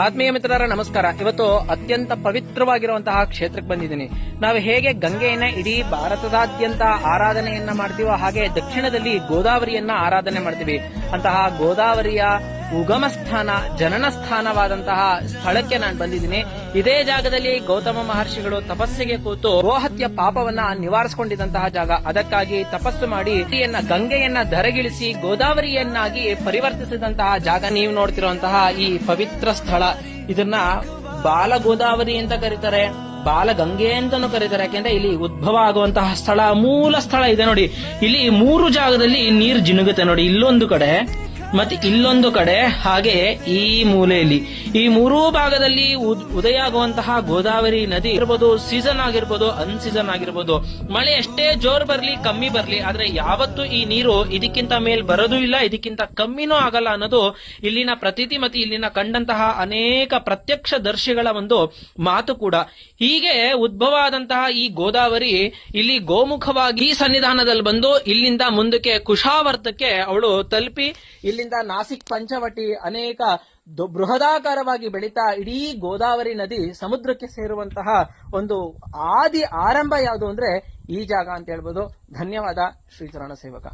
ಆತ್ಮೀಯ ಮಿತ್ರರ ನಮಸ್ಕಾರ. ಇವತ್ತು ಅತ್ಯಂತ ಪವಿತ್ರವಾಗಿರುವಂತಹ ಕ್ಷೇತ್ರಕ್ಕೆ ಬಂದಿದ್ದೀನಿ. ನಾವು ಹೇಗೆ ಗಂಗೆಯನ್ನ ಇಡೀ ಭಾರತದಾದ್ಯಂತ ಆರಾಧನೆಯನ್ನ ಮಾಡ್ತೀವೋ ಹಾಗೆ ದಕ್ಷಿಣದಲ್ಲಿ ಗೋದಾವರಿಯನ್ನ ಆರಾಧನೆ ಮಾಡ್ತೀವಿ. ಅಂತಹ ಗೋದಾವರಿಯ ಉಗಮ ಸ್ಥಾನ, ಜನನ ಸ್ಥಾನವಾದಂತಹ ಸ್ಥಳಕ್ಕೆ ನಾನು ಬಂದಿದ್ದೀನಿ. ಇದೇ ಜಾಗದಲ್ಲಿ ಗೌತಮ ಮಹರ್ಷಿಗಳು ತಪಸ್ಸಿಗೆ ಕೂತು ಗೋಹತ್ಯ ಪಾಪವನ್ನ ನಿವಾರಿಸಿಕೊಂಡಿದ್ದಂತಹ ಜಾಗ. ಅದಕ್ಕಾಗಿ ತಪಸ್ಸು ಮಾಡಿ ಗಂಗೆಯನ್ನ ಧರೆಗಿಳಿಸಿ ಗೋದಾವರಿಯನ್ನಾಗಿ ಪರಿವರ್ತಿಸಿದಂತಹ ಜಾಗ ನೀವು ನೋಡ್ತಿರುವಂತಹ ಈ ಪವಿತ್ರ ಸ್ಥಳ. ಇದನ್ನ ಬಾಲ ಗೋದಾವರಿ ಅಂತ ಕರೀತಾರೆ, ಬಾಲ ಗಂಗೆ ಅಂತಾನು ಕರೀತಾರೆ. ಯಾಕೆಂದ್ರೆ ಇಲ್ಲಿ ಉದ್ಭವ ಆಗುವಂತಹ ಸ್ಥಳ, ಮೂಲ ಸ್ಥಳ ಇದೆ ನೋಡಿ. ಇಲ್ಲಿ 3 ಜಾಗದಲ್ಲಿ ನೀರು ಜಿನುಗುತ್ತೆ ನೋಡಿ. ಇಲ್ಲೊಂದು ಕಡೆ ಮತ್ತೆ ಇಲ್ಲೊಂದು ಕಡೆ, ಹಾಗೆ ಈ ಮೂಲೆಯಲ್ಲಿ, ಈ 3 ಭಾಗದಲ್ಲಿ ಉದಯ ಆಗುವಂತಹ ಗೋದಾವರಿ ನದಿ ಇರ್ಬೋದು, ಸೀಸನ್ ಆಗಿರ್ಬೋದು, ಅನ್ಸೀಸನ್ ಆಗಿರ್ಬೋದು, ಮಳೆ ಎಷ್ಟೇ ಜೋರ್ ಬರ್ಲಿ ಕಮ್ಮಿ ಬರ್ಲಿ, ಆದ್ರೆ ಯಾವತ್ತೂ ಈ ನೀರು ಇದಕ್ಕಿಂತ ಮೇಲ್ ಬರೋದು ಇಲ್ಲ, ಇದಕ್ಕಿಂತ ಕಮ್ಮಿನೂ ಆಗಲ್ಲ ಅನ್ನೋದು ಇಲ್ಲಿನ ಪ್ರತೀತಿ ಮತ್ತೆ ಇಲ್ಲಿನ ಕಂಡಂತಹ ಅನೇಕ ಪ್ರತ್ಯಕ್ಷ ದರ್ಶಿಗಳ ಒಂದು ಮಾತು ಕೂಡ. ಹೀಗೆ ಉದ್ಭವ ಆದಂತಹ ಈ ಗೋದಾವರಿ ಇಲ್ಲಿ ಗೋಮುಖವಾಗಿ ಈ ಸನ್ನಿಧಾನದಲ್ಲಿ ಬಂದು ಇಲ್ಲಿಂದ ಮುಂದಕ್ಕೆ ಕುಶಾವರ್ತಕ್ಕೆ ಅವಳು ತಲುಪಿ ಇಲ್ಲಿಂದ ನಾಸಿಕ್, ಪಂಚವಟಿ ಅನೇಕ ಬೃಹದಾಕಾರವಾಗಿ ಬೆಳೀತಾ ಇಡೀ ಗೋದಾವರಿ ನದಿ ಸಮುದ್ರಕ್ಕೆ ಸೇರುವಂತಹ ಒಂದು ಆದಿ ಆರಂಭ ಯಾವುದು ಅಂದ್ರೆ ಈ ಜಾಗ ಅಂತ ಹೇಳ್ಬೋದು. ಧನ್ಯವಾದ. ಶ್ರೀಚರಣ ಸೇವಕ.